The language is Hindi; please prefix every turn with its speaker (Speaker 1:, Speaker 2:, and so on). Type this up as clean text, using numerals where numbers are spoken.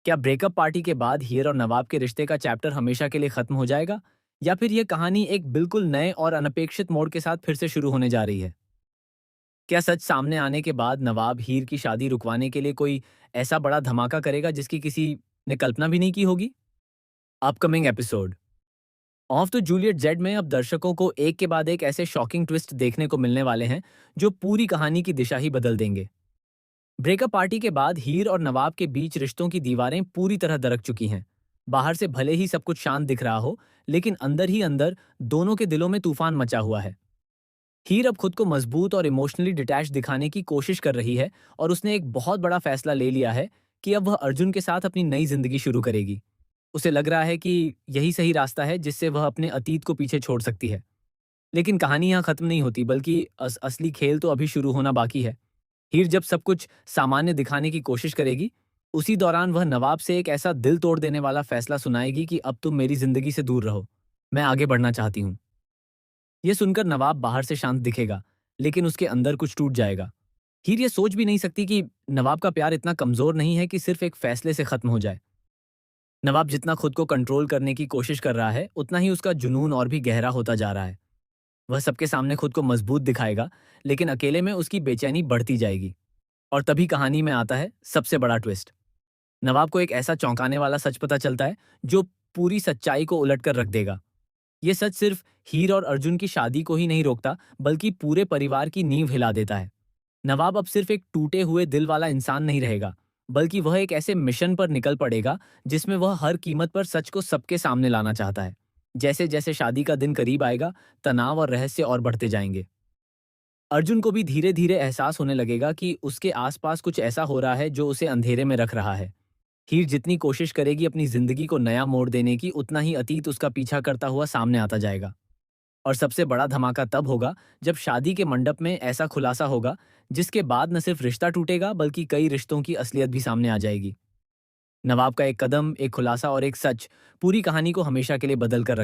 Speaker 1: क्या ब्रेकअप पार्टी के बाद हीर और नवाब के रिश्ते का चैप्टर हमेशा के लिए खत्म हो जाएगा? या फिर यह कहानी एक बिल्कुल नए और अनपेक्षित मोड़ के साथ फिर से शुरू होने जा रही है? क्या सच सामने आने के बाद नवाब हीर की शादी रुकवाने के लिए कोई ऐसा बड़ा धमाका करेगा जिसकी किसी ने कल्पना भी नहीं की होगी? Upcoming episode of the Juliet Z में अब दर्शकों को एक के बाद एक ऐसे शॉकिंग ट्विस्ट देखने को मिलने वाले हैं जो पूरी कहानी की दिशा ही बदल देंगे। ब्रेकअप पार्टी के बाद हीर और नवाब के बीच रिश्तों की दीवारें पूरी तरह दरक चुकी हैं। बाहर से भले ही सब कुछ शांत दिख रहा हो, लेकिन अंदर ही अंदर दोनों के दिलों में तूफान मचा हुआ है। हीर अब खुद को मजबूत और इमोशनली डिटैच दिखाने की कोशिश कर रही है और उसने एक बहुत बड़ा फैसला ले लिया है कि अब वह अर्जुन के साथ अपनी नई जिंदगी शुरू करेगी। उसे लग रहा है कि यही सही रास्ता है जिससे वह अपने अतीत को पीछे छोड़ सकती है। लेकिन कहानी यहाँ खत्म नहीं होती, बल्कि असली खेल तो अभी शुरू होना बाकी है। हीर जब सब कुछ सामान्य दिखाने की कोशिश करेगी, उसी दौरान वह नवाब से एक ऐसा दिल तोड़ देने वाला फैसला सुनाएगी कि अब तुम मेरी जिंदगी से दूर रहो, मैं आगे बढ़ना चाहती हूँ। ये सुनकर नवाब बाहर से शांत दिखेगा, लेकिन उसके अंदर कुछ टूट जाएगा। हीर ये सोच भी नहीं सकती कि नवाब का प्यार इतना कमजोर नहीं है कि सिर्फ एक फैसले से खत्म हो जाए। नवाब जितना खुद को कंट्रोल करने की कोशिश कर रहा है, उतना ही उसका जुनून और भी गहरा होता जा रहा है। वह सबके सामने खुद को मजबूत दिखाएगा, लेकिन अकेले में उसकी बेचैनी बढ़ती जाएगी। और तभी कहानी में आता है सबसे बड़ा ट्विस्ट। नवाब को एक ऐसा चौंकाने वाला सच पता चलता है जो पूरी सच्चाई को उलट कर रख देगा। ये सच सिर्फ हीर और अर्जुन की शादी को ही नहीं रोकता, बल्कि पूरे परिवार की नींव हिला देता है। नवाब अब सिर्फ एक टूटे हुए दिल वाला इंसान नहीं रहेगा, बल्कि वह एक ऐसे मिशन पर निकल पड़ेगा जिसमें वह हर कीमत पर सच को सबके सामने लाना चाहता है। जैसे जैसे शादी का दिन करीब आएगा, तनाव और रहस्य और बढ़ते जाएंगे। अर्जुन को भी धीरे धीरे एहसास होने लगेगा कि उसके आसपास कुछ ऐसा हो रहा है जो उसे अंधेरे में रख रहा है। हीर जितनी कोशिश करेगी अपनी जिंदगी को नया मोड़ देने की, उतना ही अतीत उसका पीछा करता हुआ सामने आता जाएगा। और सबसे बड़ा धमाका तब होगा जब शादी के मंडप में ऐसा खुलासा होगा जिसके बाद न सिर्फ रिश्ता टूटेगा, बल्कि कई रिश्तों की असलियत भी सामने आ जाएगी। नवाब का एक कदम, एक खुलासा और एक सच पूरी कहानी को हमेशा के लिए बदल कर रख